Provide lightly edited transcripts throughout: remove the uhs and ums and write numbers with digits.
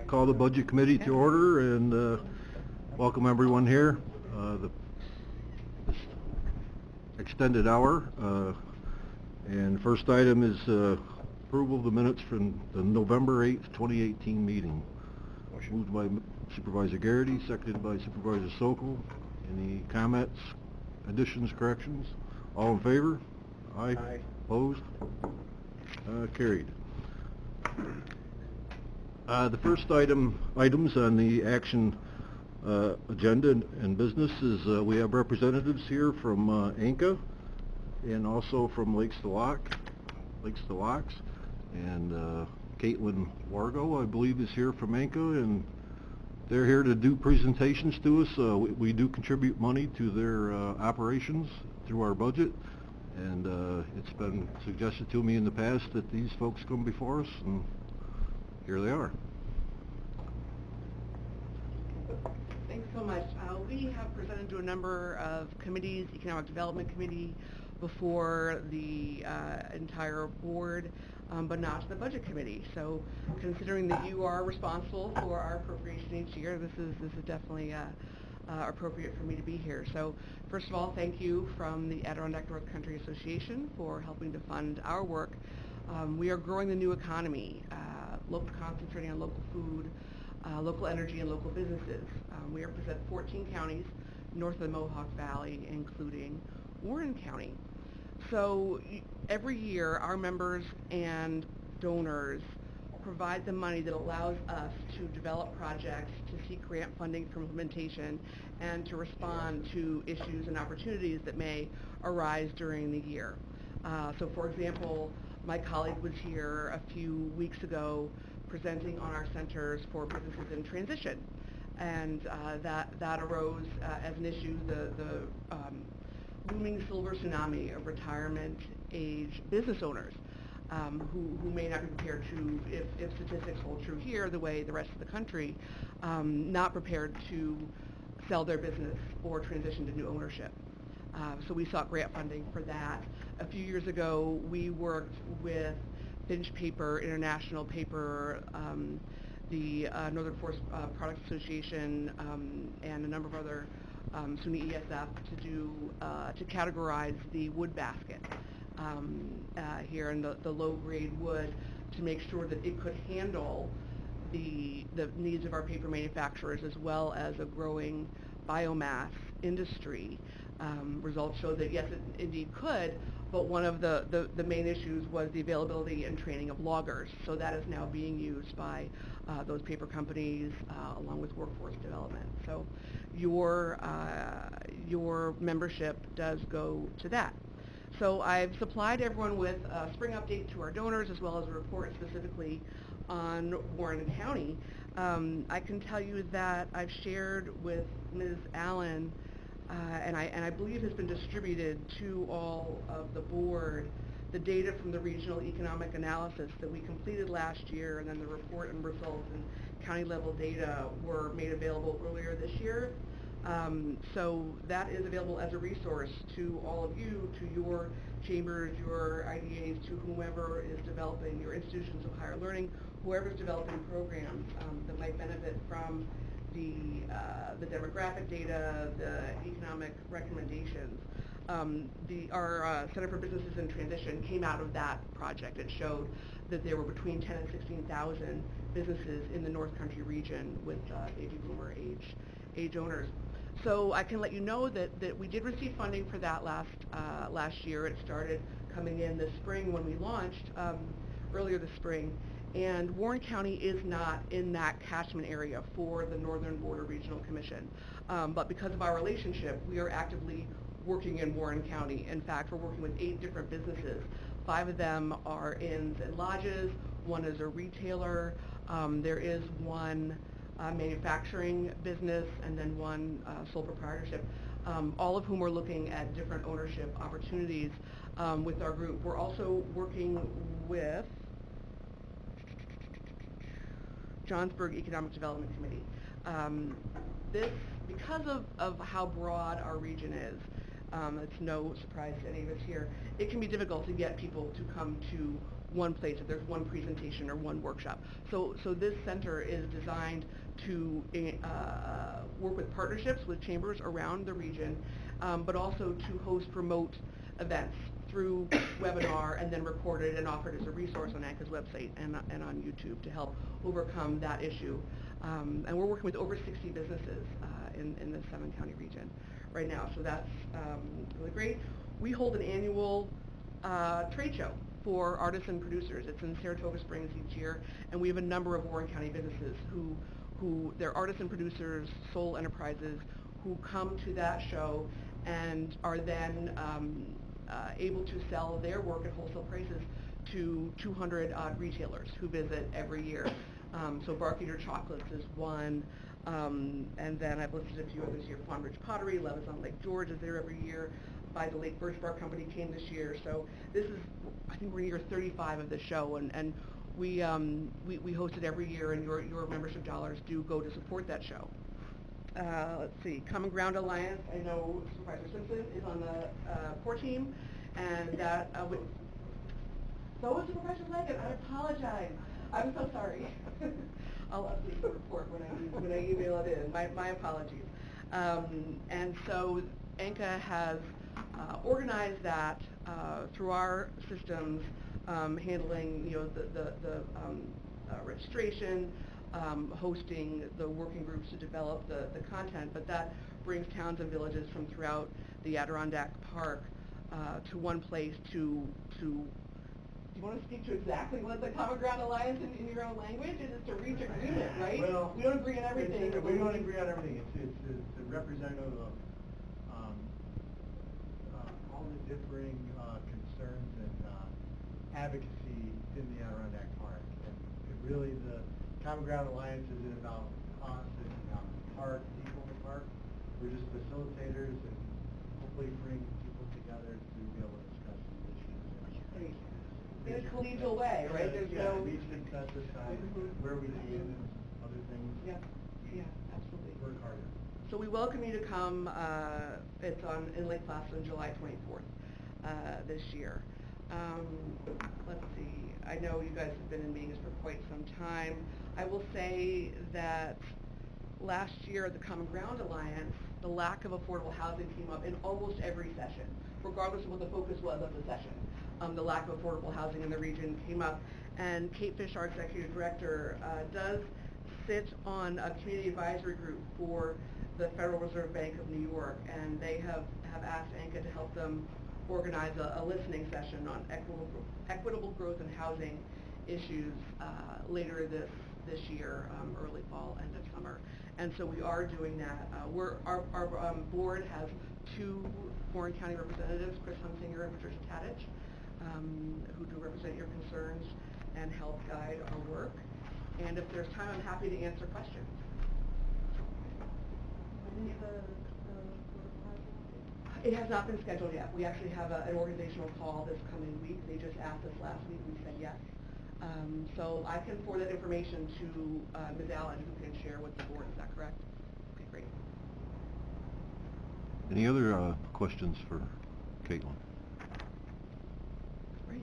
call the Budget Committee to order and welcome everyone here. This extended hour. And first item is approval of the minutes from the November 8th, 2018 meeting. Moved by Supervisor Garrity, seconded by Supervisor Sokol. Any comments, additions, corrections? All in favor? Aye. Aye. Opposed? Carried. The first items on the action agenda and business is we have representatives here from ANCA and also from Lakes to Locks, and Caitlin Wargo, I believe, is here from ANCA, and they're here to do presentations to us. We do contribute money to their operations through our budget, and it's been suggested to me in the past that these folks come before us, and here they are. Thanks so much. We have presented to a number of committees, Economic Development Committee, before the entire board, but not to the Budget Committee. So considering that you are responsible for our appropriation each year, this is definitely appropriate for me to be here. So first of all, thank you from the Adirondack North Country Association for helping to fund our work. We are growing the new economy, concentrating on local food, local energy, and local businesses. We represent 14 counties north of the Mohawk Valley, including Warren County. So every year, our members and donors provide the money that allows us to develop projects, to seek grant funding for implementation, and to respond to issues and opportunities that may arise during the year. So for example, my colleague was here a few weeks ago presenting on our centers for businesses in transition, and that arose as an issue, the looming silver tsunami of retirement age business owners who may not be prepared to, if statistics hold true here the way the rest of the country, not prepared to sell their business or transition to new ownership. So we sought grant funding for that. A few years ago, we worked with Finch Paper, International Paper, the Northern Forest Products Association, and a number of other SUNY ESF to categorize the wood basket here in the low-grade wood to make sure that it could handle the needs of our paper manufacturers as well as a growing biomass industry. Results show that yes, it indeed could, but one of the main issues was the availability and training of loggers. So that is now being used by those paper companies along with workforce development. So your membership does go to that. So I've supplied everyone with a spring update to our donors as well as a report specifically on Warren County. I can tell you that I've shared with Ms. Allen and I believe has been distributed to all of the board, the data from the regional economic analysis that we completed last year, and then the report and results and county level data were made available earlier this year. So that is available as a resource to all of you, to your chambers, your IDAs, to whomever is developing, your institutions of higher learning, whoever is developing programs that might benefit from the demographic data, the economic recommendations. Our Center for Businesses in Transition came out of that project. It showed that there were between 10 and 16,000 businesses in the North Country region with baby boomer age owners. So I can let you know that we did receive funding for that last year. It started coming in this spring when we launched earlier this spring. And Warren County is not in that catchment area for the Northern Border Regional Commission. But because of our relationship, we are actively working in Warren County. In fact, we're working with 8 different businesses. 5 of them are inns and lodges. 1 is a retailer. There is 1 manufacturing business, and then 1 sole proprietorship, all of whom are looking at different ownership opportunities with our group. We're also working with Johnsburg Economic Development Committee. Because of how broad our region is, It's no surprise to any of us here. It can be difficult to get people to come to one place if there's one presentation or one workshop. So this center is designed to work with partnerships with chambers around the region, but also to host remote events through webinar and then recorded and offered as a resource on ANCA's website and on YouTube to help overcome that issue. And we're working with over 60 businesses in the 7-county region right now, so that's really great. We hold an annual trade show for artists and producers. It's in Saratoga Springs each year, and we have a number of Warren County businesses who they're artists and producers, sole enterprises, who come to that show and are then able to sell their work at wholesale prices to 200 odd retailers who visit every year. So Bark Eater Chocolates is one, and then I've listed a few others here. Fawn Ridge Pottery, Levis on Lake George is there every year. By the Lake Birch Bark Company came this year. So this is, I think we're year 35 of the show, and we host it every year, and your membership dollars do go to support that show. Let's see, Common Ground Alliance, I know Supervisor Simpson is on the core team, and that, so is Supervisor Leggett. I apologize. I'm so sorry. I'll update the report when I email it in. My apologies. And so ANCA has organized that through our systems, handling the registration, hosting the working groups to develop the content, but that brings towns and villages from throughout the Adirondack Park to one place to do you want to speak to exactly what the Common Ground Alliance in your own language is? To reach agreement, right? Well, we don't agree on everything. We don't agree on everything. It's a representative of all the differing concerns and advocacy in the Adirondack Park. And really, the Common Ground Alliance isn't about us and park, people in the park. We're just facilitators and hopefully bring people together to be able to discuss these issues. In a collegial way, right? There's no each can set aside where we can and other things. Yeah, absolutely. Work harder. So we welcome you to come. It's in Lake Placid on July 24th this year. Let's see. I know you guys have been in meetings for quite some time. I will say that last year at the Common Ground Alliance, the lack of affordable housing came up in almost every session, regardless of what the focus was of the session. The lack of affordable housing in the region came up, and Kate Fish, our executive director, does sit on a community advisory group for the Federal Reserve Bank of New York, and they have asked ANCA to help them organize a listening session on equitable growth and housing issues later this year, early fall, end of summer. And so we are doing that. Our board has 2 Warren County representatives, Chris Hunsinger and Patricia Tadich, who do represent your concerns and help guide our work. And if there's time, I'm happy to answer questions. It has not been scheduled yet. We actually have an organizational call this coming week. They just asked us last week. We said yes. So I can forward that information to Ms. Allen, who can share with the board. Is that correct? Okay, great. Any other questions for Caitlin? Great.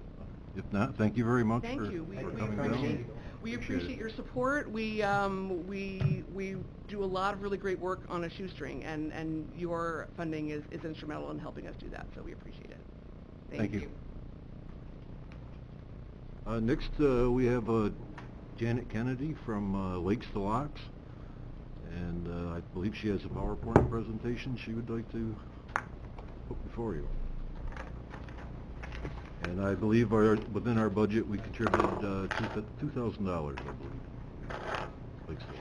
If not, thank you very much. Thank you. For coming down. We appreciate your support. We do a lot of really great work on a shoestring, and your funding is instrumental in helping us do that. So we appreciate it. Thank you. Next, we have Janet Kennedy from Lakes to Locks, and I believe she has a PowerPoint presentation she would like to put before you. And I believe within our budget we contributed $2,000, I believe, Lakes to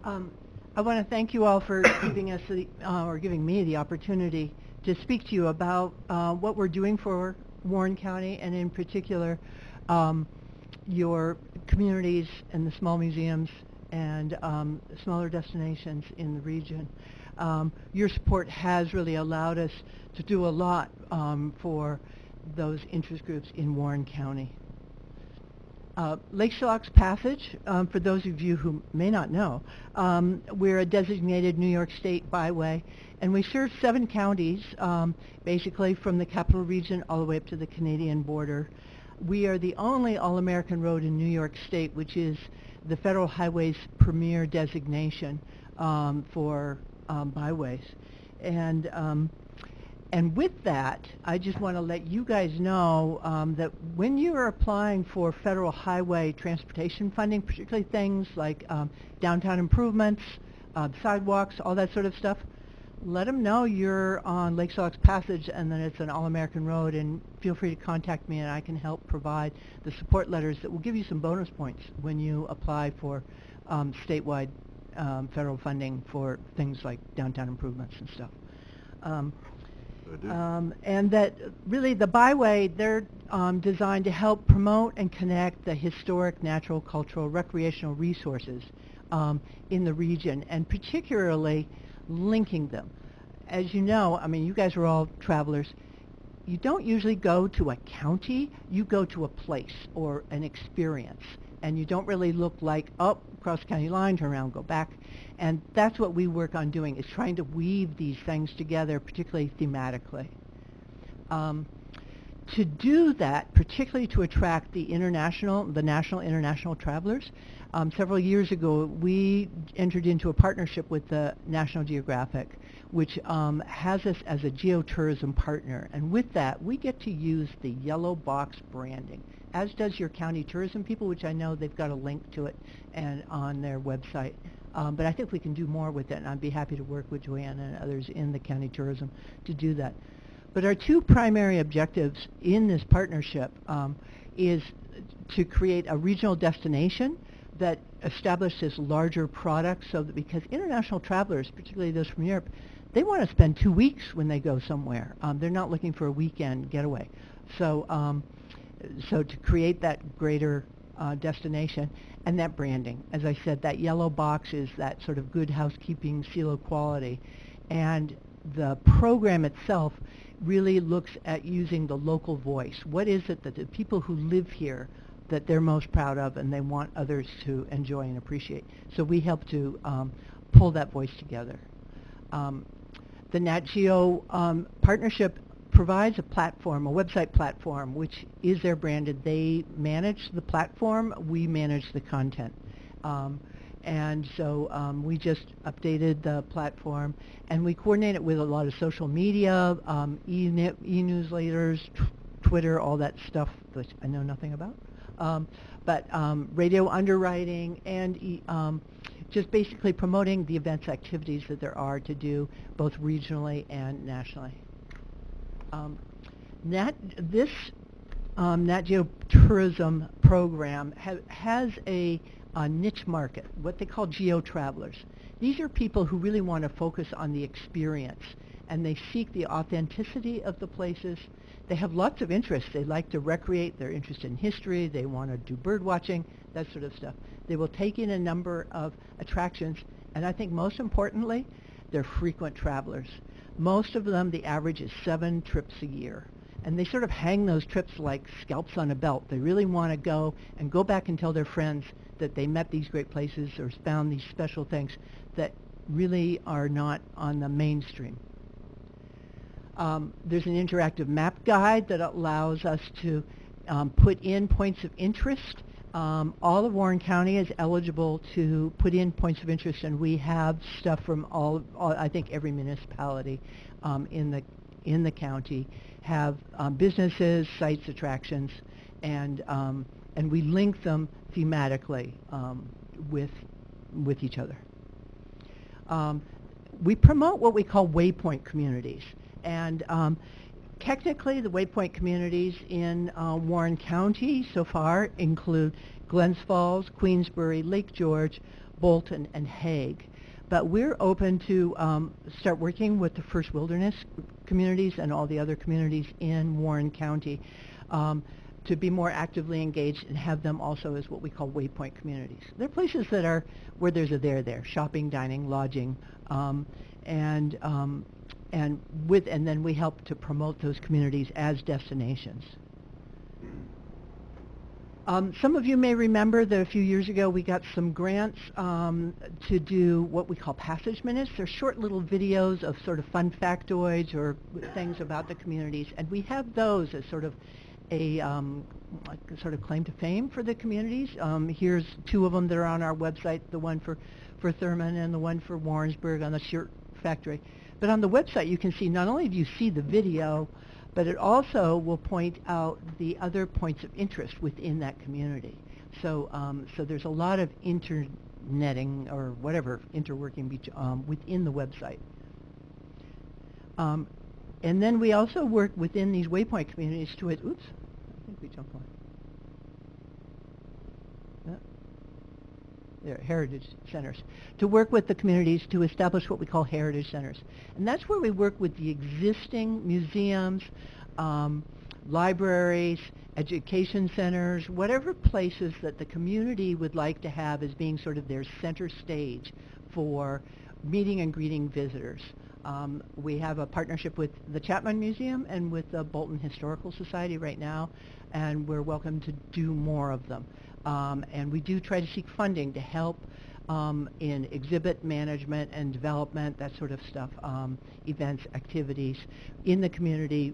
Locks. I want to thank you all for giving us giving me the opportunity to speak to you about what we're doing for Warren County, and in particular your communities and the small museums and smaller destinations in the region. Your support has really allowed us to do a lot for those interest groups in Warren County. Lake Shillocks Passage, for those of you who may not know, we're a designated New York State byway, and we serve 7 counties, basically from the Capital Region all the way up to the Canadian border. We are the only all-American road in New York State, which is the Federal Highway's premier designation for byways. And with that, I just want to let you guys know that when you are applying for federal highway transportation funding, particularly things like downtown improvements, sidewalks, all that sort of stuff, let them know you're on Lake Shillocks Passage and that it's an all-American road, and feel free to contact me and I can help provide the support letters that will give you some bonus points when you apply for statewide federal funding for things like downtown improvements and stuff. And that really the byway, they're designed to help promote and connect the historic, natural, cultural, recreational resources in the region, and particularly linking them. As you know, I mean, you guys are all travelers. You don't usually go to a county, you go to a place or an experience. And you don't really look like, oh, cross county line, turn around, go back. And that's what we work on doing, is trying to weave these things together, particularly thematically. To do that, particularly to attract the national international travelers, several years ago we entered into a partnership with the National Geographic, which has us as a geotourism partner. And with that, we get to use the yellow box branding, as does your county tourism people, which I know they've got a link to it and on their website. But I think we can do more with it, and I'd be happy to work with Joanne and others in the county tourism to do that. But our 2 primary objectives in this partnership is to create a regional destination that establishes larger products, so that because international travelers, particularly those from Europe, they want to spend 2 weeks when they go somewhere. They're not looking for a weekend getaway. So to create that greater destination, and that branding, as I said, that yellow box is that sort of good housekeeping seal of quality. And the program itself really looks at using the local voice. What is it that the people who live here that they're most proud of and they want others to enjoy and appreciate? So we help to pull that voice together. The Nat Geo partnership provides a platform, a website platform, which is their branded. They manage the platform, we manage the content. And so we just updated the platform, and we coordinate it with a lot of social media, e-newsletters, Twitter, all that stuff that I know nothing about. But radio underwriting, and just basically promoting the events, activities that there are to do both regionally and nationally. This Nat Geo tourism program has a niche market, what they call geo-travelers. These are people who really want to focus on the experience, and they seek the authenticity of the places. They have lots of interests. They like to recreate. They're interested in history. They want to do bird watching, that sort of stuff. They will take in a number of attractions, and I think most importantly, they're frequent travelers. Most of them, the average is 7 trips a year. And they sort of hang those trips like scalps on a belt. They really want to go and go back and tell their friends that they met these great places or found these special things that really are not on the mainstream. There's an interactive map guide that allows us to put in points of interest. All of Warren County is eligible to put in points of interest, and we have stuff from all I think every municipality in the county have businesses, sites, attractions, and we link them thematically with each other. We promote what we call waypoint communities, and technically the waypoint communities in Warren County so far include Glens Falls, Queensbury, Lake George, Bolton, and Hague. But we're open to start working with the First Wilderness communities and all the other communities in Warren County to be more actively engaged and have them also as what we call waypoint communities. They're places that are where there's a there, shopping, dining, lodging, and then we help to promote those communities as destinations. Some of you may remember that a few years ago we got some grants to do what we call passage minutes. They're short little videos of sort of fun factoids or things about the communities, and we have those as sort of a like a sort of claim to fame for the communities. Here's two of them that are on our website, the one for Thurman and the one for Warrensburg on the shirt factory. But on the website you can see, not only do you see the video, but it also will point out the other points of interest within that community. So, so there's a lot of internetting or whatever, interworking within the website. And then we also work within these waypoint communities to it. Oops, I think we jumped one. There, heritage centers, to work with the communities to establish what we call heritage centers. And that's where we work with the existing museums, libraries, education centers, whatever places that the community would like to have as being sort of their center stage for meeting and greeting visitors. We have a partnership with the Chapman Museum and with the Bolton Historical Society right now, and we're welcome to do more of them. And we do try to seek funding to help in exhibit management and development, that sort of stuff, events, activities in the community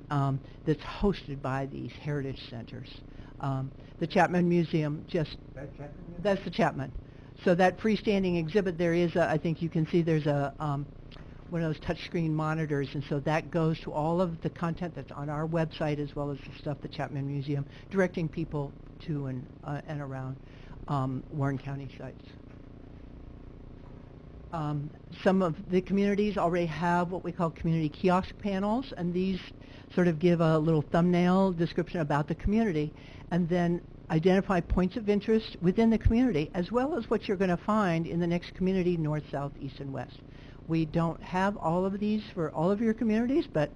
that's hosted by these heritage centers. The Chapman Museum that's the Chapman. So that freestanding exhibit, there is I think you can see there's a one of those touchscreen monitors, and so that goes to all of the content that's on our website as well as the stuff the Chapman Museum, directing people to and around Warren County sites. Some of the communities already have what we call community kiosk panels, and these sort of give a little thumbnail description about the community, and then identify points of interest within the community, as well as what you're going to find in the next community, north, south, east, and west. We don't have all of these for all of your communities, but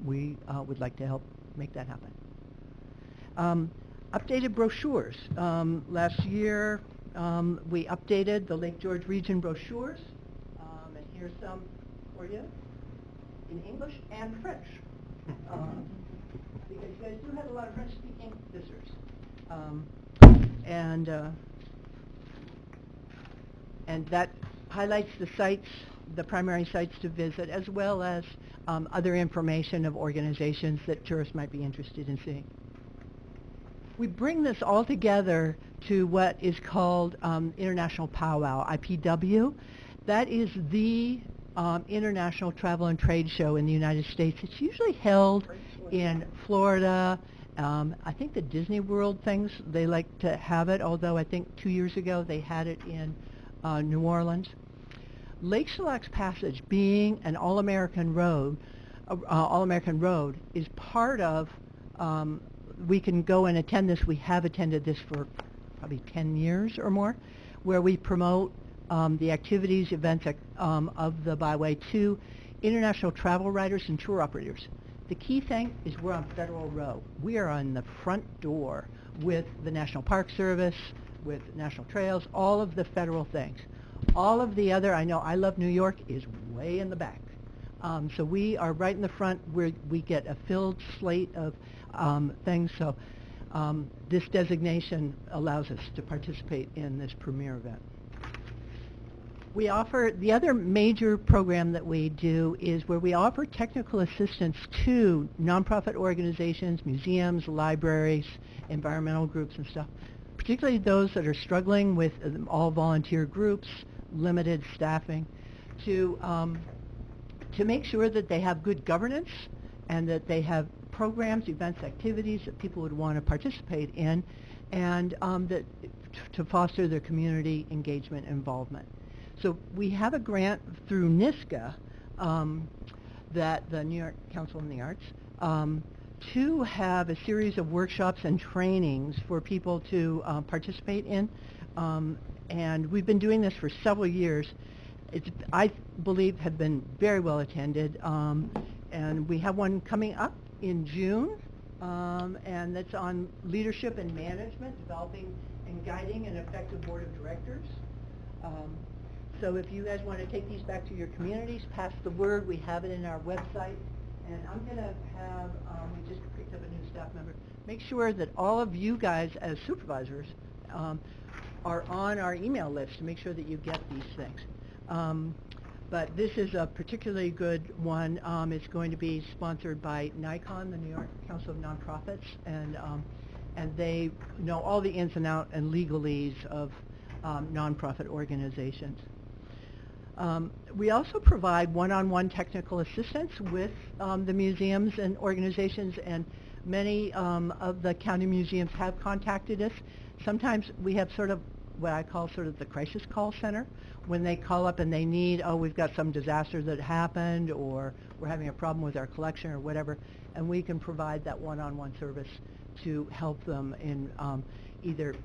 we would like to help make that happen. Updated brochures. Last year, we updated the Lake George region brochures, and here's some for you in English and French, because you guys do have a lot of French-speaking visitors. And that highlights the sites, the primary sites to visit, as well as other information of organizations that tourists might be interested in seeing. We bring this all together to what is called International Powwow, IPW. That is the international travel and trade show in the United States. It's usually held in Florida. I think the Disney World things, they like to have it, although I think 2 years ago they had it in New Orleans. Lake Chalak's Passage, being an all-American road, is part of, we can go and attend this. We have attended this for probably 10 years or more, where we promote the activities, events of the Byway to international travel writers and tour operators. The key thing is we're on Federal Row. We are on the front door with the National Park Service, with National Trails, all of the federal things. All of the other, I know I Love New York, is way in the back. So we are right in the front where we get a filled slate of things. So this designation allows us to participate in this premier event. We offer, the other major program that we do is where we offer technical assistance to nonprofit organizations, museums, libraries, environmental groups and stuff, particularly those that are struggling with all volunteer groups, limited staffing, to make sure that they have good governance and that they have programs, events, activities that people would want to participate in, and that to foster their community engagement and involvement. So we have a grant through NISCA, that the New York Council on the Arts, to have a series of workshops and trainings for people to participate in. And we've been doing this for several years. It's, I believe, have been very well attended. And we have one coming up in June, and that's on leadership and management, developing and guiding an effective board of directors. So if you guys want to take these back to your communities, pass the word. We have it in our website. And I'm going to have, we just picked up a new staff member, make sure that all of you guys as supervisors are on our email list to make sure that you get these things. But this is a particularly good one. It's going to be sponsored by NICON, the New York Council of Nonprofits, and they know all the ins and outs and legalese of nonprofit organizations. We also provide one-on-one technical assistance with the museums and organizations, and many of the county museums have contacted us. Sometimes we have sort of what I call sort of the crisis call center, when they call up and they need, oh, we've got some disaster that happened, or we're having a problem with our collection or whatever, and we can provide that one-on-one service to help them in either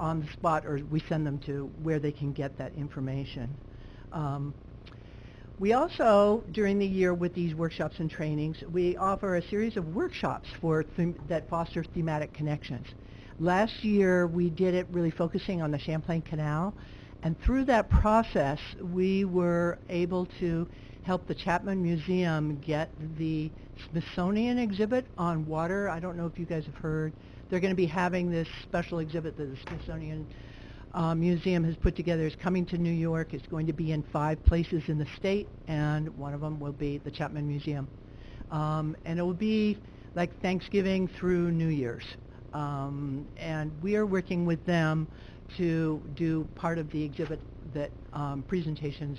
on the spot, or we send them to where they can get that information. We also, during the year with these workshops and trainings, we offer a series of workshops that foster thematic connections. Last year, we did it really focusing on the Champlain Canal, and through that process, we were able to help the Chapman Museum get the Smithsonian exhibit on water. I don't know if you guys have heard. They're going to be having this special exhibit that the Smithsonian Museum has put together. It's coming to New York. It's going to be in 5 places in the state, and one of them will be the Chapman Museum. And it will be like Thanksgiving through New Year's. And we are working with them to do part of the exhibit that presentations,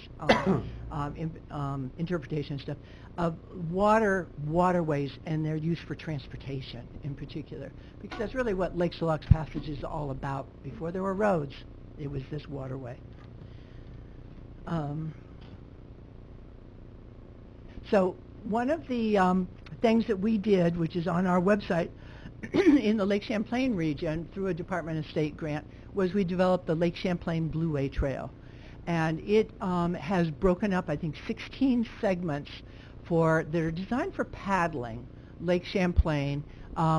interpretation stuff of waterways and their use for transportation in particular, because that's really what Lake Salaux Passage is all about. Before there were roads, it was this waterway. So one of the things that we did, which is on our website, in the Lake Champlain region through a Department of State grant, was we developed the Lake Champlain Byway Trail. And it has broken up, I think, 16 segments that are designed for paddling Lake Champlain,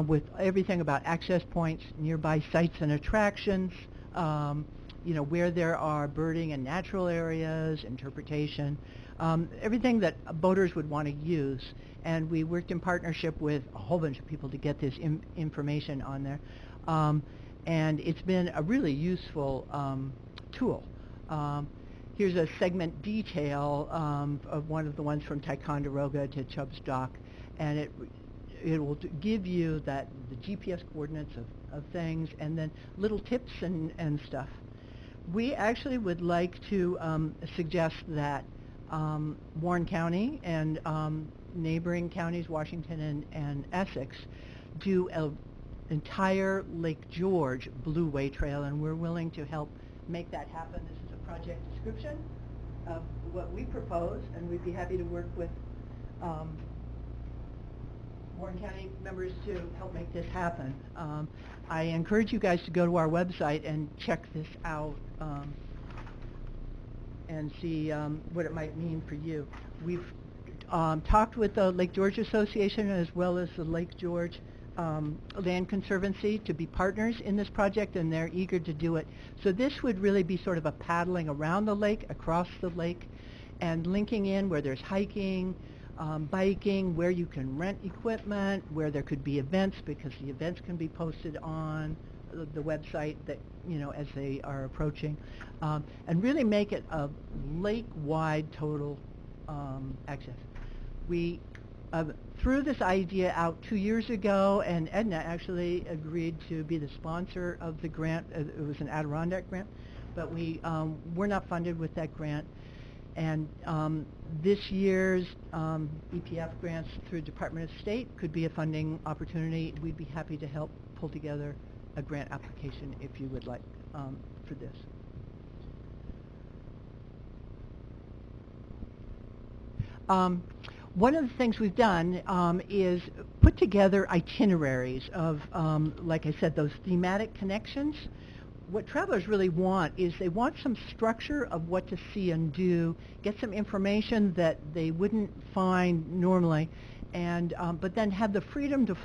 with everything about access points, nearby sites and attractions, where there are birding and natural areas, interpretation, everything that boaters would want to use. And we worked in partnership with a whole bunch of people to get this information on there. And it's been a really useful tool. Here's a segment detail of one of the ones from Ticonderoga to Chubbs Dock, and it will give you the GPS coordinates of things, and then little tips and stuff. We actually would like to suggest that Warren County and neighboring counties, Washington and Essex, do an entire Lake George Byway Trail, and we're willing to help make that happen. This is a project description of what we propose, and we'd be happy to work with Warren County members to help make this happen. I encourage you guys to go to our website and check this out and see what it might mean for you. We've talked with the Lake George Association as well as the Lake George Land Conservancy to be partners in this project, and they're eager to do it. So this would really be sort of a paddling around the lake, across the lake, and linking in where there's hiking, biking, where you can rent equipment, where there could be events, because the events can be posted on the website that, as they are approaching, and really make it a lake-wide total access. We threw this idea out 2 years ago, and Edna actually agreed to be the sponsor of the grant. It was an Adirondack grant, but we were not funded with that grant. And this year's EPF grants through Department of State could be a funding opportunity. We'd be happy to help pull together a grant application if you would like for this. One of the things we've done is put together itineraries of, like I said, those thematic connections. What travelers really want is they want some structure of what to see and do, get some information that they wouldn't find normally, and but then have the freedom to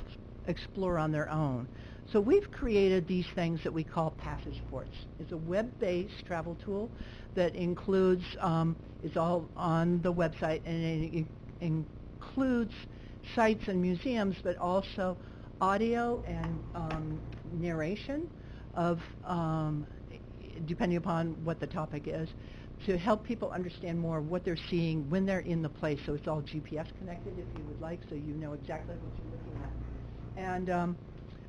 explore on their own. So we've created these things that we call passage ports. It's a web-based travel tool that includes, it's all on the website, and it includes sites and museums, but also audio and narration of, depending upon what the topic is, to help people understand more of what they're seeing when they're in the place. So it's all GPS connected if you would like, so you know exactly what you're looking at. And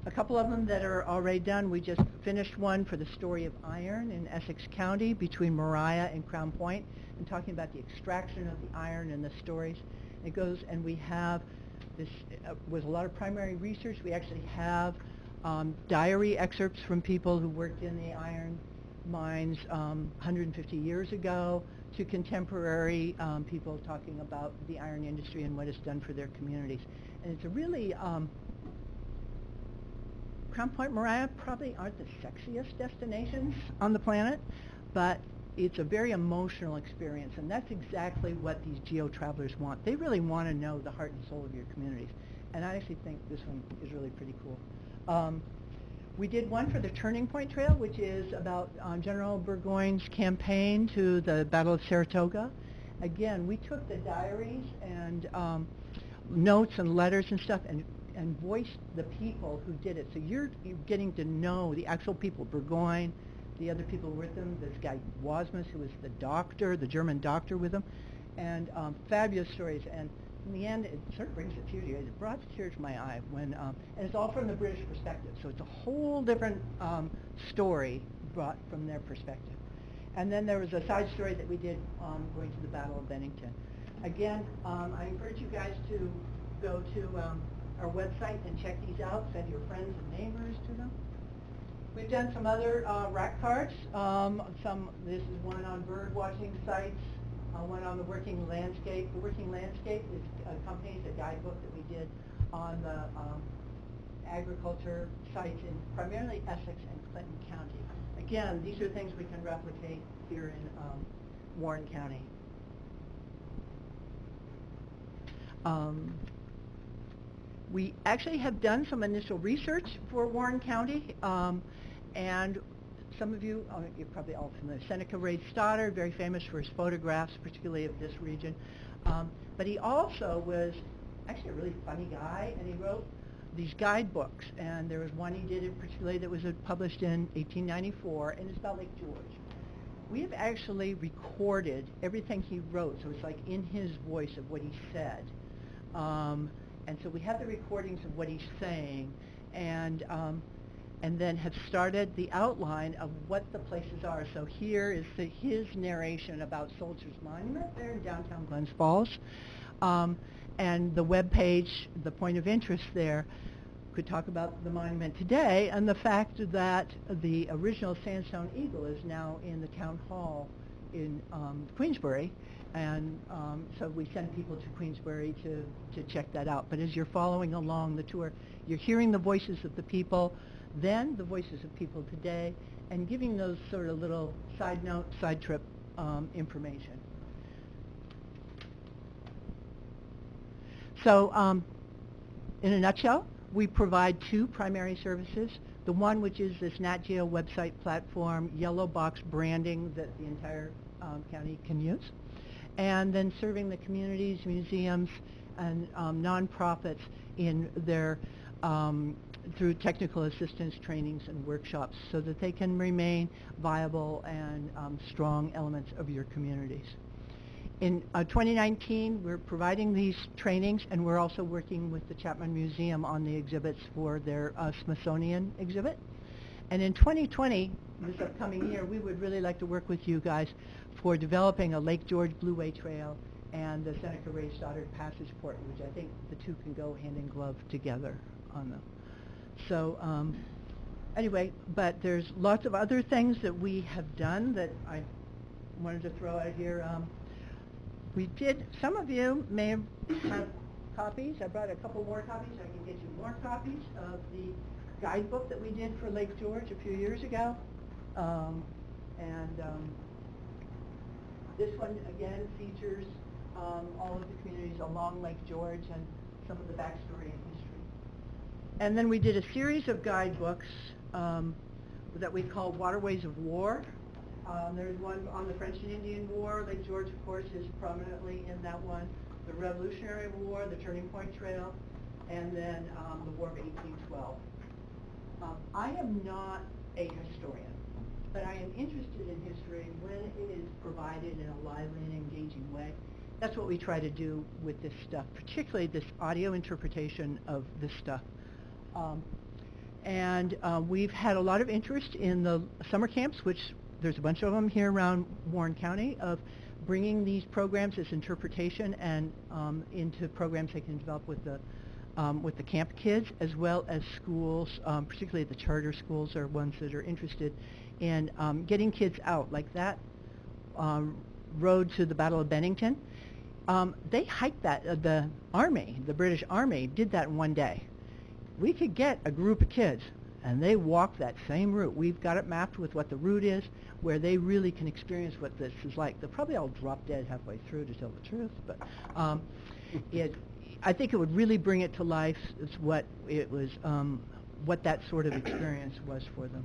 a couple of them that are already done. We just finished one for the story of iron in Essex County between Mariah and Crown Point, and talking about the extraction of the iron and the stories. It goes, and we have this, with a lot of primary research, we actually have diary excerpts from people who worked in the iron mines 150 years ago, to contemporary people talking about the iron industry and what it's done for their communities. And it's a really, Crown Point, Mariah probably aren't the sexiest destinations on the planet, but it's a very emotional experience, and that's exactly what these geo-travelers want. They really want to know the heart and soul of your communities, and I actually think this one is really pretty cool. We did one for the Turning Point Trail, which is about General Burgoyne's campaign to the Battle of Saratoga. Again, we took the diaries and notes and letters and stuff and voiced the people who did it. So you're getting to know the actual people, Burgoyne, the other people with him, this guy Wasmus, who was the doctor, the German doctor with him, and fabulous stories. And in the end, it sort of brings a tear to your eyes. It brought a tear to my eye when, and it's all from the British perspective. So it's a whole different story brought from their perspective. And then there was a side story that we did going to the Battle of Bennington. Again, I encourage you guys to go to our website and check these out. Send your friends and neighbors to them. We've done some other rack cards. This is one on bird watching sites, one on the working landscape. The working landscape is accompanies a guidebook that we did on the agriculture sites in primarily Essex and Clinton County. Again, these are things we can replicate here in Warren County. We actually have done some initial research for Warren County, and some of you, you're probably all familiar, Seneca Ray Stoddard, very famous for his photographs, particularly of this region. But he also was actually a really funny guy, and he wrote these guidebooks. And there was one he did in particular that was published in 1894, and it's about Lake George. We have actually recorded everything he wrote, so it's like in his voice of what he said. And so we have the recordings of what he's saying, and then have started the outline of what the places are. So here is his narration about Soldiers Monument there in downtown Glens Falls. And the web page, the point of interest there, could talk about the monument today and the fact that the original sandstone eagle is now in the town hall in Queensbury. And so we send people to Queensbury to check that out. But as you're following along the tour, you're hearing the voices of the people, then the voices of people today, and giving those sort of little side note, side trip information. So in a nutshell, we provide two primary services. The one, which is this Nat Geo website platform, yellow box branding that the entire county can use. And then serving the communities, museums, and nonprofits in their through technical assistance trainings and workshops so that they can remain viable and strong elements of your communities. In 2019, we're providing these trainings, and we're also working with the Chapman Museum on the exhibits for their Smithsonian exhibit. And in 2020, this upcoming year, we would really like to work with you guys for developing a Lake George Blueway Trail and the Seneca Ray Stoddard Passage Port, which I think the two can go hand in glove together on them. So anyway, but there's lots of other things that we have done that I wanted to throw out here. We did, some of you may have had copies. I brought a couple more copies. I can get you more copies of the guidebook that we did for Lake George a few years ago. This one, again, features all of the communities along Lake George and some of the backstory and history. And then we did a series of guidebooks that we call Waterways of War. There's one on the French and Indian War. Lake George, of course, is prominently in that one. The Revolutionary War, the Turning Point Trail, and then the War of 1812. I am not a historian, but I am interested in history when it is provided in a lively and engaging way. That's what we try to do with this stuff, particularly this audio interpretation of this stuff. We've had a lot of interest in the summer camps, which there's a bunch of them here around Warren County, of bringing these programs as interpretation and into programs they can develop with the camp kids, as well as schools, particularly the charter schools are ones that are interested in getting kids out, like that road to the Battle of Bennington. They hiked that, the British Army did that in one day. We could get a group of kids and they walk that same route. We've got it mapped with what the route is, where they really can experience what this is like. They'll probably all drop dead halfway through, to tell the truth, but I think it would really bring it to life. Is what it was, what that sort of experience was for them.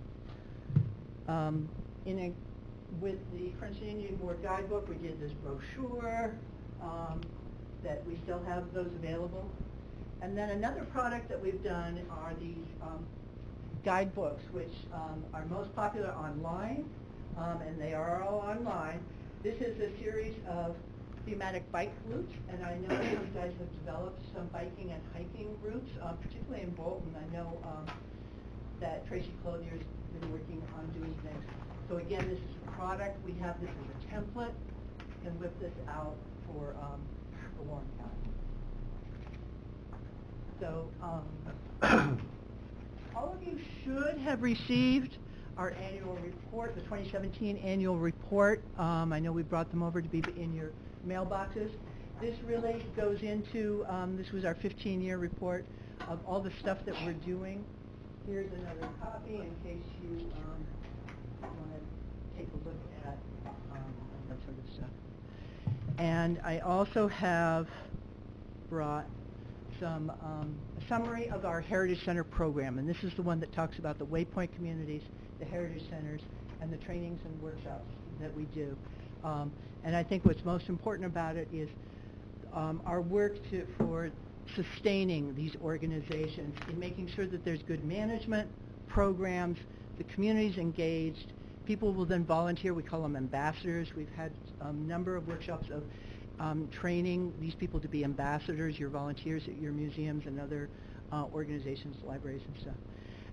With the French and Indian War Guidebook, we did this brochure that we still have those available. And then another product that we've done are these guidebooks, which are most popular online, and they are all online. This is a series of thematic bike routes, and I know you guys have developed some biking and hiking routes, particularly in Bolton. I know that Tracy Clothier's been working on doing things. So again, this is a product. We have this as a template. You can whip this out for Warren County. So all of you should have received our annual report, the 2017 annual report. I know we brought them over to be in your mailboxes. This really goes into, this was our 15-year report of all the stuff that we're doing. Here's another copy in case you want to take a look at that sort of stuff. And I also have brought some a summary of our Heritage Center program, and this is the one that talks about the Waypoint communities, the Heritage Centers, and the trainings and workshops that we do. And I think what's most important about it is our work for sustaining these organizations and making sure that there's good management programs, the community's engaged, people will then volunteer. We call them ambassadors. We've had a number of workshops of training these people to be ambassadors, your volunteers at your museums and other organizations, libraries and stuff.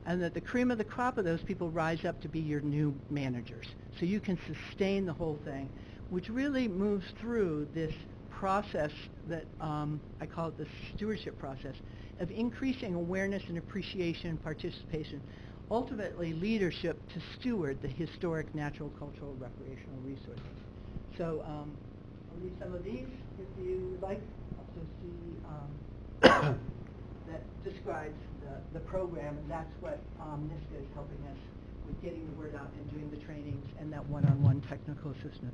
And that the cream of the crop of those people rise up to be your new managers. So you can sustain the whole thing, which really moves through this process that I call it the stewardship process of increasing awareness and appreciation, participation, ultimately leadership to steward the historic, natural, cultural, recreational resources. So I'll leave some of these if you would like. Also see that describes the program, and that's what NISCA is helping us with, getting the word out and doing the trainings and that one-on-one technical assistance.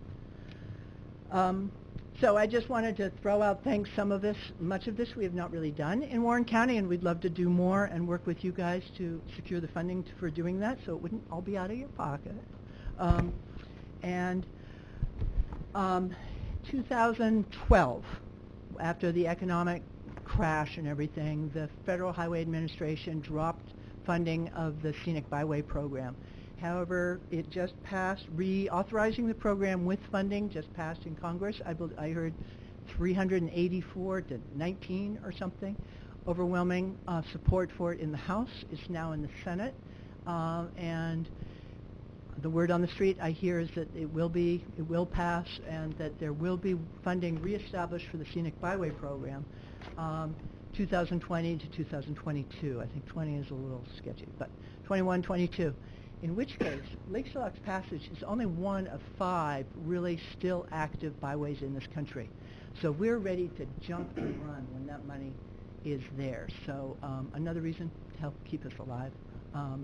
So I just wanted to throw out thanks. Much of this we have not really done in Warren County, and we'd love to do more and work with you guys to secure the funding for doing that, so it wouldn't all be out of your pocket. 2012, after the economic crash and everything, the Federal Highway Administration dropped funding of the Scenic Byway program. However, it just passed, reauthorizing the program with funding, just passed in Congress. I heard 384 to 19 or something. Overwhelming support for it in the House. It's now in the Senate. And the word on the street I hear is that it will pass, and that there will be funding reestablished for the Scenic Byway program 2020 to 2022. I think 20 is a little sketchy, but 21, 22. In which case, Lake Shillocks Passage is only one of 5 really still active byways in this country. So we're ready to jump and run when that money is there. So another reason to help keep us alive,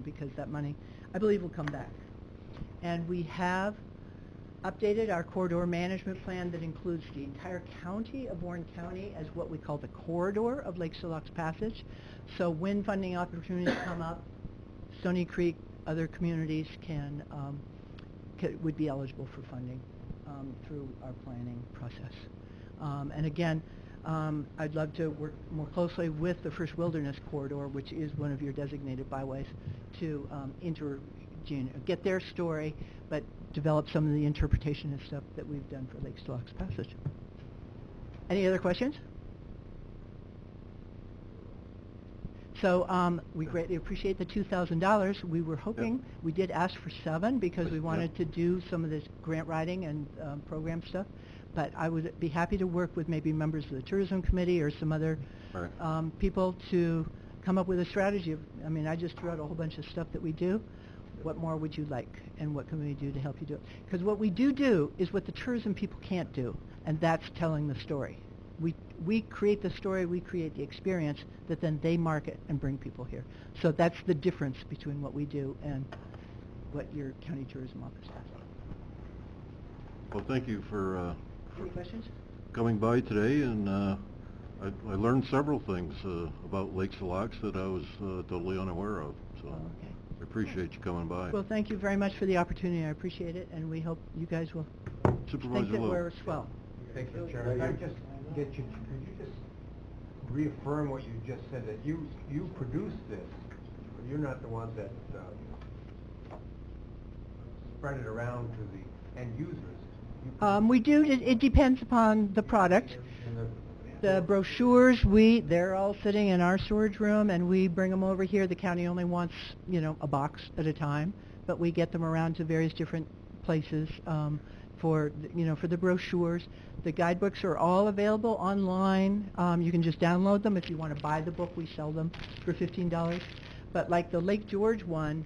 because that money, I believe, will come back. And we have updated our corridor management plan that includes the entire county of Warren County as what we call the corridor of Lake Shillocks Passage. So when funding opportunities come up, Stony Creek, other communities would be eligible for funding through our planning process. And again, I'd love to work more closely with the First Wilderness Corridor, which is one of your designated byways, to get their story, but develop some of the interpretation and stuff that we've done for Lakes to Locks Passage. Any other questions? So we greatly appreciate the $2,000. We were hoping, we did ask for $7 because we wanted to do some of this grant writing and program stuff. But I would be happy to work with maybe members of the tourism committee or some other people to come up with a strategy. I mean, I just threw out a whole bunch of stuff that we do. What more would you like, and what can we do to help you do it? Because what we do is what the tourism people can't do, and that's telling the story. We create the story, we create the experience that then they market and bring people here. So that's the difference between what we do and what your county tourism office does. Well, thank you for Any questions? coming by today, and I learned several things about Lakes to Locks that I was totally unaware of. So Okay. I appreciate you coming by. Well, thank you very much for the opportunity. I appreciate it, and we hope you guys will Supervisor think that Lowe. we're swell. Thank you, Chairman. Could I just get you, could you just reaffirm what you just said, that you produce this, but you're not the ones that spread it around to the end users? We do. It depends upon the product. The brochures, they're all sitting in our storage room, and we bring them over here. The county only wants, a box at a time, but we get them around to various different places for the brochures. The guidebooks are all available online. You can just download them. If you want to buy the book, we sell them for $15. But like the Lake George one,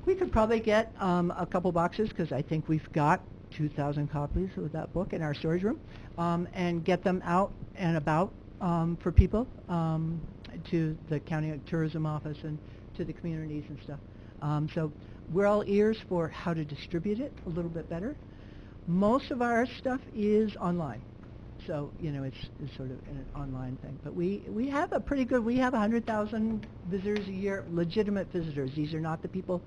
we could probably get a couple boxes, because I think we've got 2,000 copies of that book in our storage room, and get them out and about for people, to the county tourism office and to the communities and stuff. So we're all ears for how to distribute it a little bit better. Most of our stuff is online, so it's sort of an online thing. But we have a pretty good. We have 100,000 visitors a year, legitimate visitors. These are not the people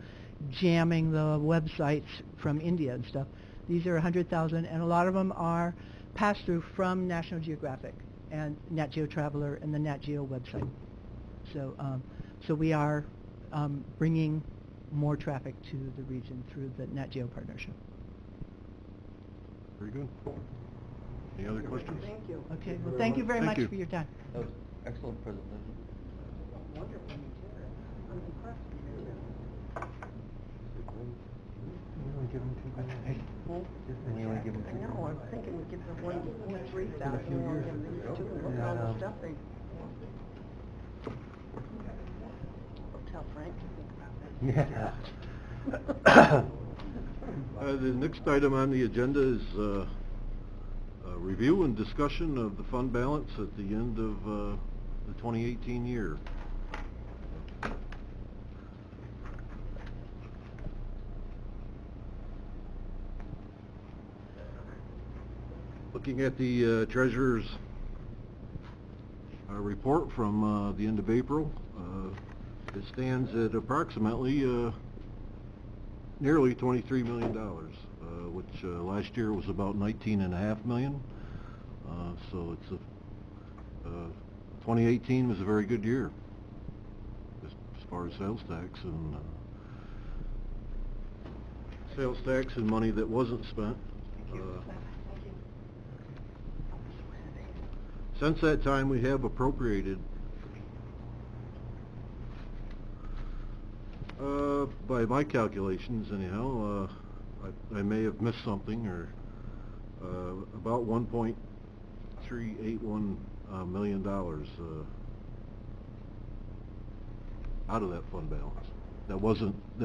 jamming the websites from India and stuff. These are 100,000, and a lot of them are passed through from National Geographic and Nat Geo Traveler and the Nat Geo website. So, so we are bringing more traffic to the region through the Nat Geo partnership. Very good. Any other questions? Thank you. Okay. Well, thank you very Thank much you. for your time. That was excellent presentation. Wonderful. I'm impressed. We only give them I know, I'm thinking we give them one 3,000. A few years ago. Look at all the stuff they... Tell Frank to think about that. Yeah. The next item on the agenda is a review and discussion of the fund balance at the end of the 2018 year. Looking at the treasurer's report from the end of April, it stands at approximately nearly $23 million, which last year was about $19.5 million. So it's 2018 was a very good year as far as sales tax and money that wasn't spent. Since that time, we have appropriated by my calculations anyhow, I may have missed something, or about $1.381 million out of that fund balance. That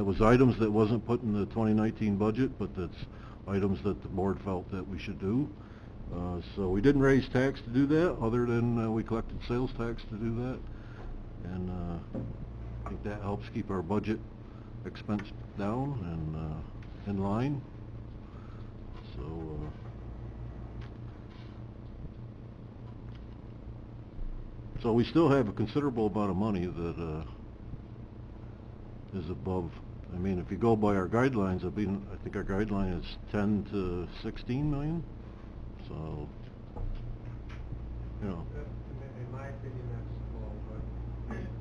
was items that wasn't put in the 2019 budget, but that's items that the board felt that we should do. So we didn't raise tax to do that, other than we collected sales tax to do that, and I think that helps keep our budget expense down and in line. So we still have a considerable amount of money that is above. I mean, if you go by our guidelines, I think our guideline is 10 to 16 million. So, opinion, that's low, but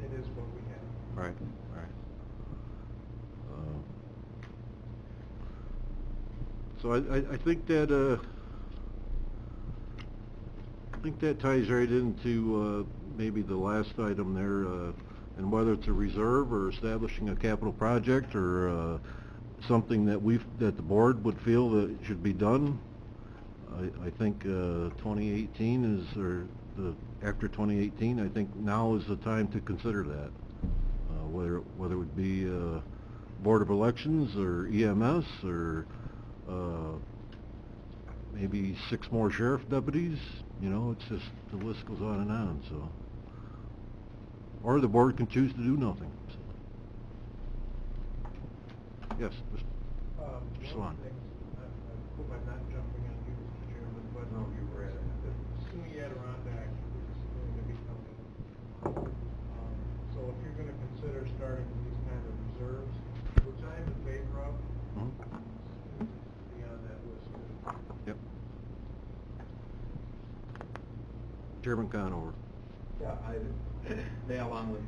it is what we have. Right, right. So I think that ties right into maybe the last item there, and whether it's a reserve or establishing a capital project or something that the board would feel that should be done. I think 2018 is, or after 2018, I think now is the time to consider that. Whether it would be Board of Elections or EMS or maybe 6 more sheriff deputies, you know, it's just, the list goes on and on, so. Or the board can choose to do nothing, so. Yes, Mr. Swan. One of the things, I hope I'm not jumping on you, Mr. Chairman, but No, you were at it. the SUNY Adirondack is going to be coming. So if you're going to consider starting these kind of reserves, which I am in favor of, Mhm. is beyond that list. Yep. Chairman Conover. Yeah, they, along with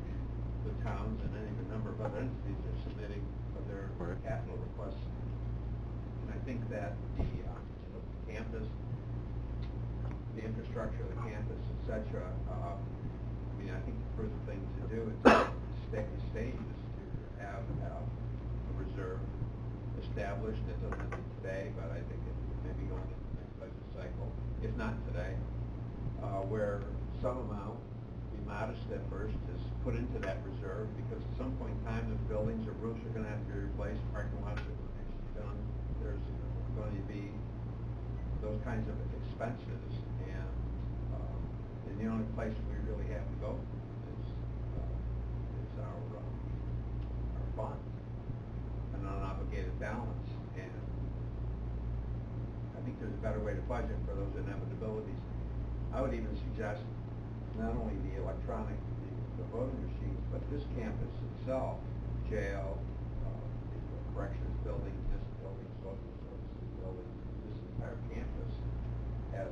the towns and any number of other entities, are submitting for their Right. capital requests. And I think that the campus, the infrastructure of the campus, et cetera, I mean, I think the prudent thing to do is stage is to have a reserve established. It doesn't have to be today, but I think it may be going into the next budget cycle, if not today, where some amount, be modest at first, is put into that reserve, because at some point in time, the buildings or roofs are going to have to be replaced, parking lots are going to have to be done. There's going to be those kinds of expenses, and the only place we really have to go is our fund, an unobligated balance, and I think there's a better way to budget for those inevitabilities. I would even suggest not only the electronic, the voting machines, but this campus itself, jail, the corrections building, this building, social services building, this entire campus has,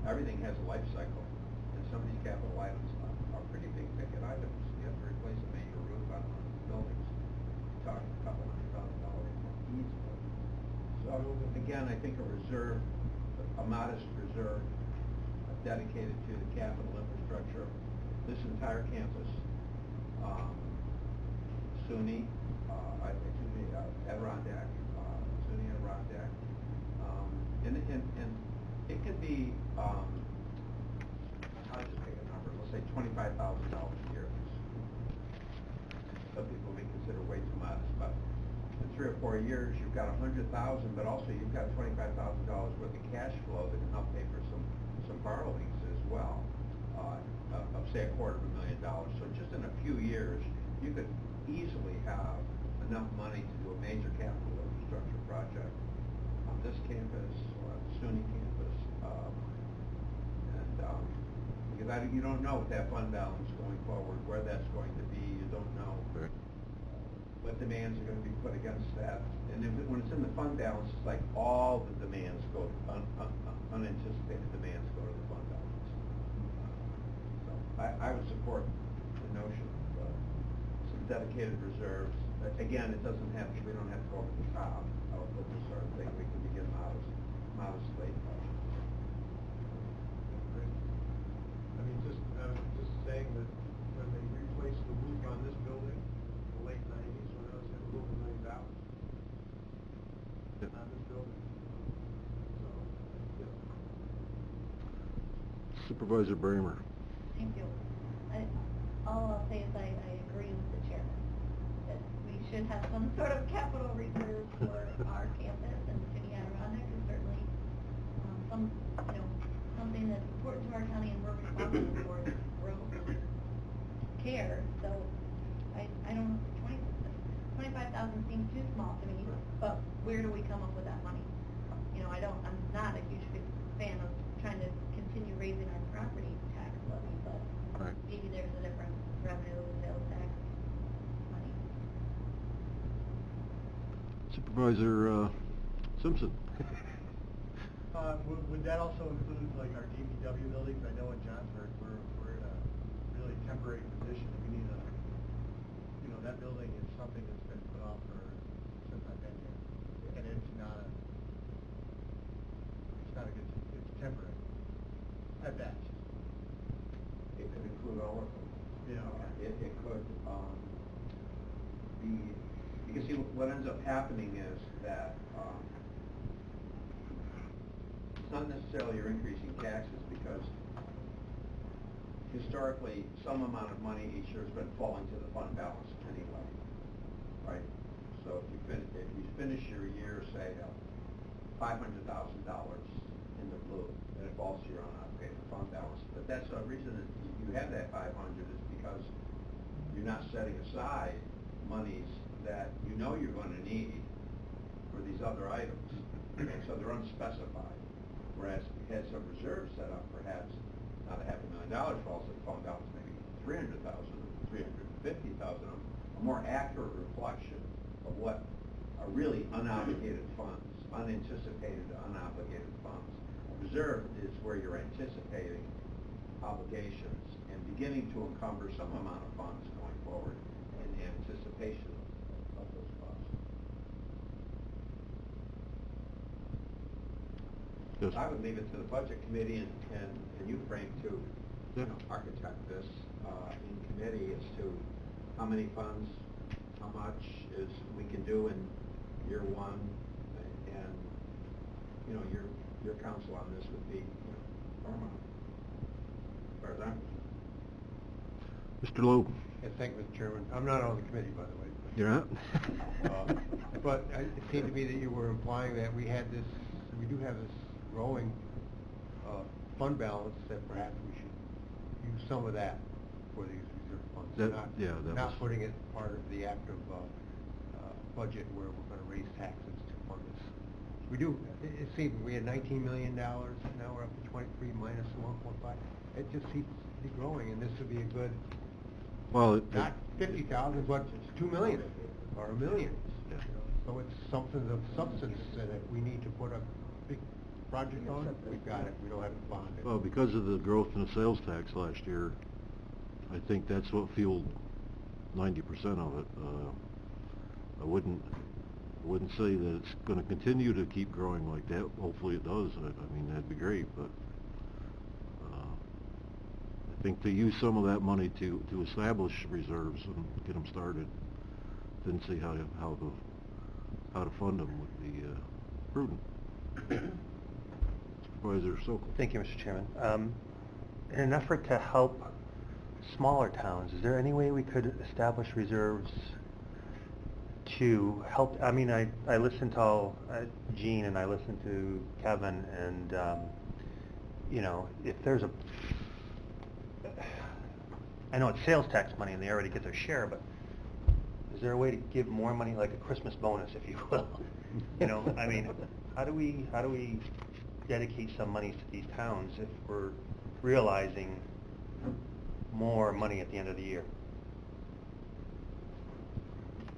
everything has a life cycle. And some of these capital items are pretty big ticket items. You have to replace a major roof on one of these buildings. You're talking a couple $100,000 easily. So again, I think a reserve, a modest reserve, dedicated to the capital infrastructure, this entire campus, SUNY, Adirondack, SUNY Adirondack, and it could be, I'll just pick a number, let's say $25,000 a year. Some people may consider way too modest, but in 3 or 4 years, you've got $100,000, but also you've got $25,000 worth of cash flow that can help pay for some borrowings as well, of say $250,000. So just in a few years, you could easily have enough money to do a major capital infrastructure project on this campus or on the SUNY campus, because you don't know with that fund balance going forward where that's going to be. You don't know what demands are going to be put against that. And when it's in the fund balance, it's like all the demands go, unanticipated demands go to the fund balance. So I would support the notion of some dedicated reserves. Again, it doesn't have to, we don't have to go over the top of this sort of thing. We can begin modestly. I mean, just saying that when they replaced the roof on this building in the late 90s, when I was in over $1 million on this building. So, yeah. Supervisor Bramer. Thank you. All I'll say is I agree with the chairman that we should have some sort of capital reserve for our campus, and City Adirondack is certainly something that's important to our county, and we're responsible for its growth and care. So I don't, 25,000 seems too small to me, but where do we come up with that money? I'm not a huge fan of trying to continue raising our property tax levy, but Right. maybe there's a different revenue, sales tax money. Supervisor Simpson. Would that also include like our DPW buildings? I know in Johnsburg we're in a temporary position. We need a, you know, that building is something that's been put off since I've been here. And it's not a good, it's temporary, at best. It could include all of them. Yeah. It could, because see, what ends up happening is that, it's not necessarily you're increasing taxes, because historically, some amount of money each year has been falling to the fund balance anyway, right? So if you finish your year, say, $500,000 in the blue, then it falls to your unallocated fund balance. But that's the reason that you have that 500 is because you're not setting aside monies that you know you're going to need for these other items, and so they're unspecified. Whereas if you had some reserves set up, perhaps not $500,000 falls to the fund balance, maybe 300,000, 350,000, a more accurate reflection of what are really unobligated funds, unanticipated unobligated funds. A reserve is where you're anticipating obligations and beginning to encumber some amount of funds going forward in anticipation of those costs. Yes. I would leave it to the budget committee and you, Frank, to architect this in committee as to how many funds, how much is we can do in year one, and your counsel on this would be paramount, as far as I'm concerned. Mr. Loeb? Yes, thank you, Mr. Chairman. I'm not on the committee, by the way. You're not? But it seemed to me that you were implying that we do have this growing fund balance, that perhaps we should use some of that for these reserve funds. Not putting it part of the active budget where we're going to raise taxes to fund this. We do, it seems, we had $19 million, now we're up to 23 minus the 1.5. It just seems to be growing, and this would be a good, Well, not 50,000, but 2 million or $1 million. Yeah. So it's something of substance that if we need to put a big project on, we've got it. We don't have to bond it. Well, because of the growth in the sales tax last year, I think that's what fueled 90% of it. I wouldn't say that it's going to continue to keep growing like that. Hopefully it does. I mean, that'd be great, but I think to use some of that money to establish reserves and get them started, then see how to fund them would be prudent. Supervisor Sokol. Thank you, Mr. Chairman. In an effort to help smaller towns, is there any way we could establish reserves to help? I mean, I listened to Gene and I listened to Kevin, and if there's I know it's sales tax money and they already get their share, but is there a way to give more money, like a Christmas bonus, if you will? I mean, how do we dedicate some monies to these towns if we're realizing more money at the end of the year?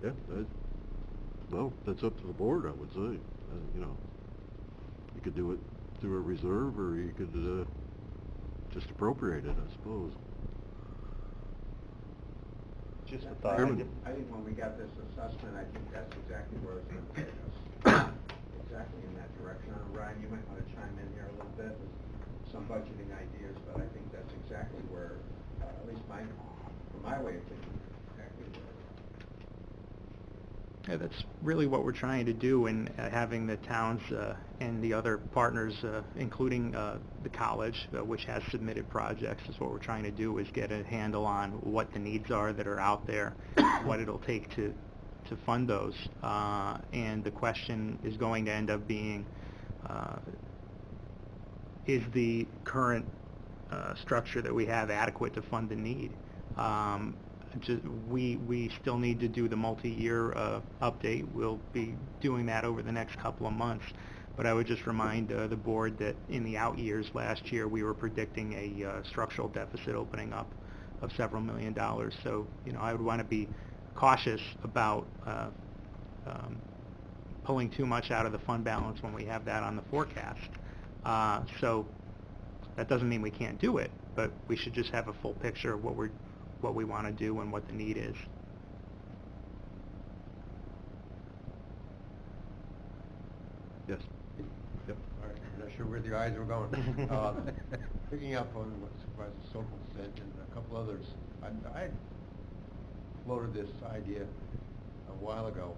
Yeah, well, that's up to the board, I would say. You could do it through a reserve, or you could just appropriate it, I suppose. Just a thought. I think when we got this assessment, I think that's exactly where it's going to take us. Exactly in that direction. Ryan, you might want to chime in here a little bit with some budgeting ideas, but I think that's exactly where, at least from my way of thinking, exactly where. Yeah, that's really what we're trying to do, and having the towns and the other partners, including the college, which has submitted projects, is what we're trying to do, is get a handle on what the needs are that are out there, what it'll take to fund those. And the question is going to end up being, is the current structure that we have adequate to fund the need? We still need to do the multi-year update. We'll be doing that over the next couple of months. But I would just remind the board that in the out years last year, we were predicting a structural deficit opening up of several $1 million. So, I would want to be cautious about pulling too much out of the fund balance when we have that on the forecast. So that doesn't mean we can't do it, but we should just have a full picture of what what we want to do and what the need is. Yes. Yep. All right, I'm not sure where the eyes were going. Picking up on what Supervisor Sokol said and a couple others, I floated this idea a while ago.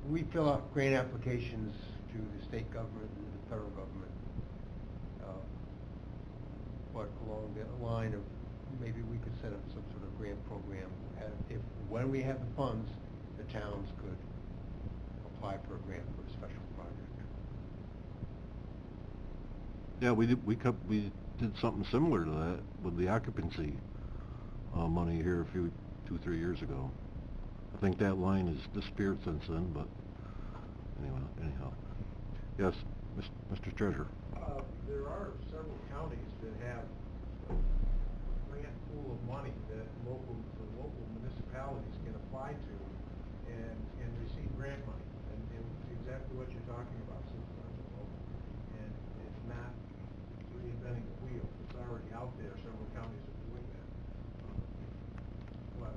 We fill out grant applications to the state government and the federal government, but along the line of maybe we could set up some sort of grant program. When we have the funds, the towns could apply for a grant for a special project. Yeah, we did something similar to that with the occupancy money here 2-3 years ago. I think that line has disappeared since then, but anyhow. Yes, Mr. Treasurer. There are several counties that have a grant pool of money that the local municipalities can apply to and receive grant money. And exactly what you're talking about, Supervisor Logan. And it's not reinventing the wheel. It's already out there. Several counties are doing that. But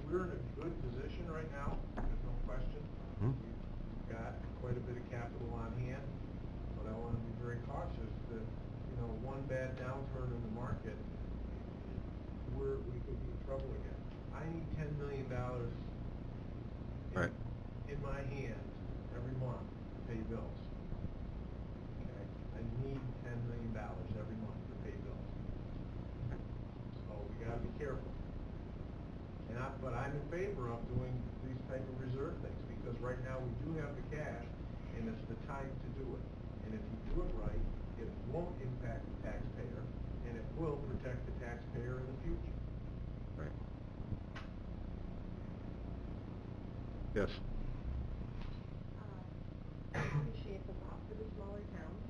we're in a good position right now. There's no question. Hmm? We've got quite a bit of capital on hand, but I want to be very cautious that, one bad downturn in the market, we could be in trouble again. I need $10 million Right. in my hands every month to pay bills. Okay? I need $10 million every month to pay bills. So we got to be careful. But I'm in favor of doing these type of reserve things, because right now we do have the cash, and it's the time to do it. And if you do it right, it won't impact the taxpayer, and it will protect the taxpayer in the future. Right. Yes. I appreciate the thought for the smaller towns.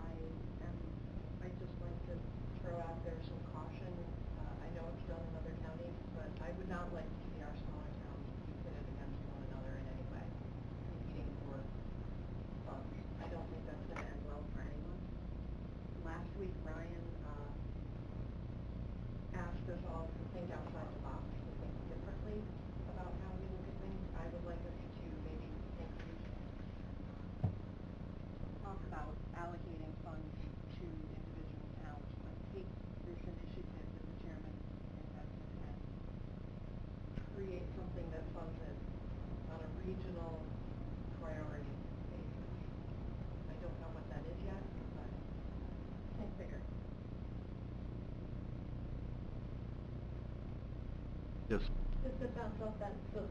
I'd just like to throw out there some caution. I know it's done in other counties, but I would not like to see our smaller towns be pitted against one another in any way, competing for funds. I don't think that's going to end well for anyone. Last week, Ryan asked us all to think outside the box, to think differently about how we look at things. I would like us to maybe think talk about allocating funds to individual towns, but take this initiative that the chairman has and create something that funds it on a regional priority basis. I don't know what that is yet, but think bigger. Yes. Just to bounce off that, so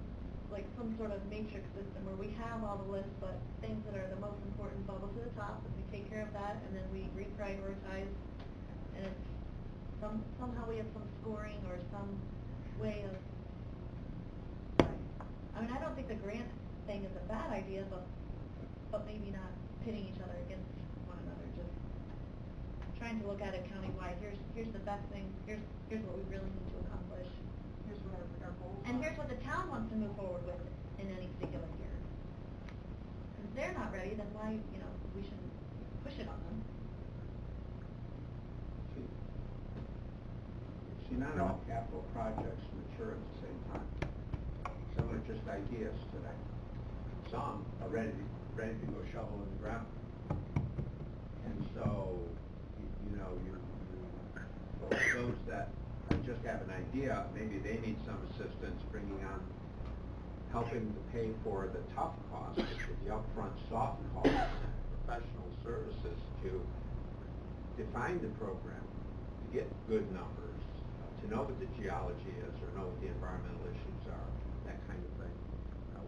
like some sort of matrix system where we have all the lists, but things that are the most important bubble to the top, and we take care of that, and then we reprioritize, and it's somehow we have some scoring or some way of, I mean, I don't think the grant thing is a bad idea, but maybe not pitting each other against one another, just trying to look at it countywide. Here's the best thing, here's what we really need to accomplish. Here's what our goals And are. here's what the town wants to move forward with in any particular year. If they're not ready, then why, we shouldn't push it on them. See, not all capital projects mature at the same time. Some are just ideas today. Some are ready to go shovel in the ground. And so, those that just have an idea, maybe they need some assistance bringing on, helping to pay for the tough costs, the upfront soft costs, professional services to define the program, to get good numbers, to know what the geology is or know what the environmental issues are, that kind of thing.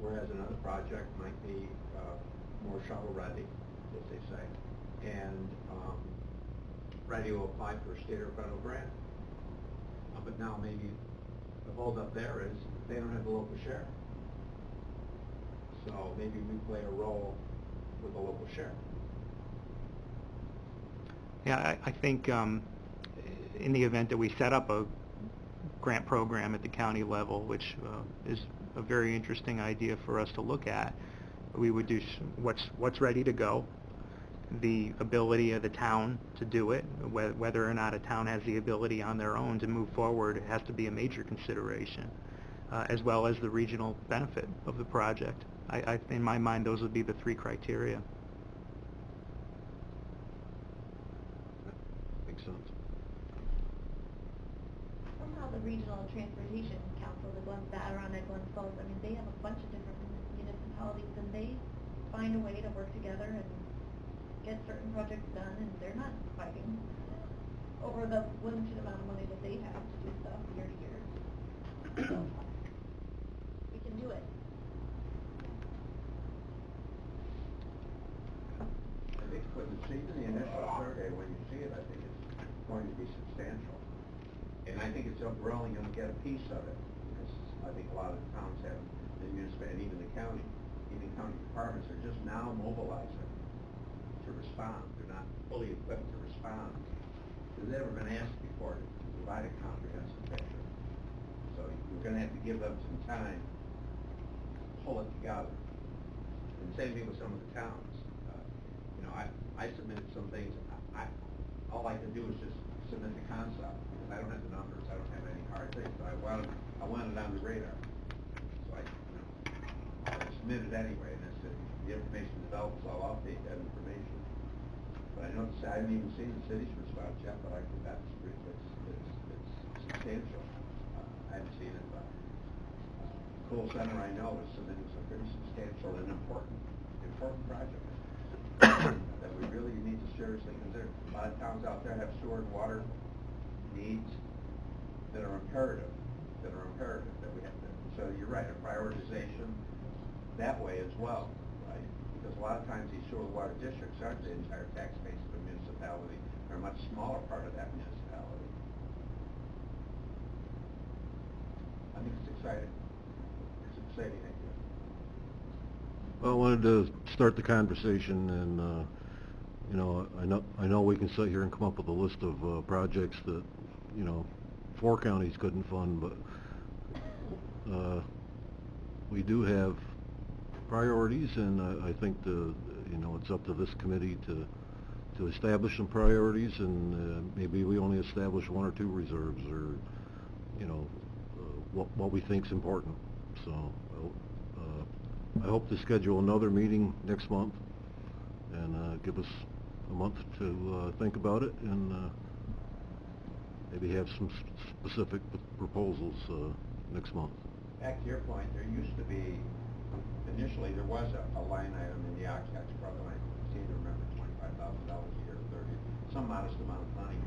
Whereas another project might be more shovel-ready, as they say, and ready to apply for a state or federal grant. But now maybe the holdup there is they don't have the local share. So maybe we play a role with the local share. Yeah, I think in the event that we set up a grant program at the county level, which is a very interesting idea for us to look at, we would do what's ready to go, the ability of the town to do it, whether or not a town has the ability on their own to move forward, has to be a major consideration, as well as the regional benefit of the project. In my mind, those would be the three criteria. Makes sense. Somehow the Regional Transportation Council, the Adirondack Glens Falls, I mean, they have a bunch of different municipalities, and they find a way to work together and get certain projects done, and they're not fighting over the limited amount of money that they have to do stuff year to year. So, we can do it. I think when you see the initial survey, when you see it, I think it's going to be substantial. And I think it's really going to get a piece of it, because I think a lot of the towns have, the municipality, and even the county, even county departments are just now mobilizing to respond. They're not fully equipped to respond. They've never been asked before to provide a comprehensive picture. So you're going to have to give them some time to pull it together. And same thing with some of the towns. I submitted some things. All I can do is just submit the concept, because I don't have the numbers. I don't have any hard things, but I want it on the radar. So I submitted anyway, and I said, the information develops, I'll update that information. But I noticed, I haven't even seen the city's response yet, but I think it's substantial. I haven't seen it, but Cool Center, I know, is submitting some pretty substantial and important projects that we really need to seriously consider. A lot of towns out there have sewer and water needs that are imperative, that we have to, so you're right, a prioritization that way as well, right? Because a lot of times these sewer and water districts aren't the entire tax base of a municipality. They're a much smaller part of that municipality. I think it's exciting. It's exciting idea. Well, I wanted to start the conversation, and I know we can sit here and come up with a list of projects that 4 counties couldn't fund, but we do have priorities, and I think it's up to this committee to establish some priorities, and maybe we only establish 1 or 2 reserves, or what we think's important. So I hope to schedule another meeting next month, and give us a month to think about it, and maybe have some specific proposals next month. Back to your point, there used to be, initially there was a line item in the OCTAX program, I seem to remember $25,000 a year, 30, some modest amount of money.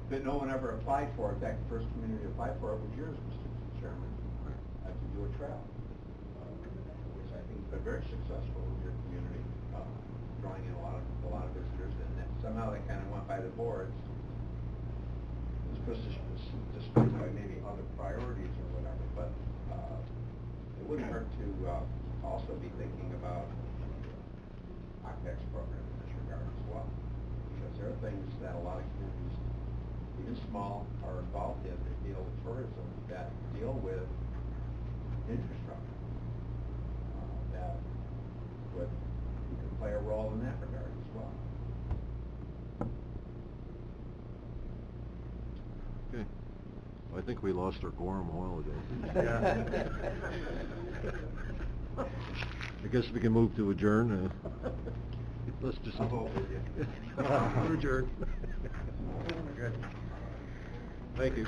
But no one ever applied for it. In fact, the first community to apply for it was yours, Mr. Chairman, to do a trail, which I think has been very successful in your community, drawing in a lot of visitors, and that somehow they kind of went by the boards. It's just by maybe other priorities or whatever, but it wouldn't hurt to also be thinking about OCTAX program in this regard as well, because there are things that a lot of communities, even small, are involved in that deal with tourism, that deal with infrastructure, that you can play a role in that regard as well. Okay. I think we lost our quorum a while ago. Yeah. I guess we can move to adjourn. Let's just... I'll vote with you. We're adjourned. Good. Thank you.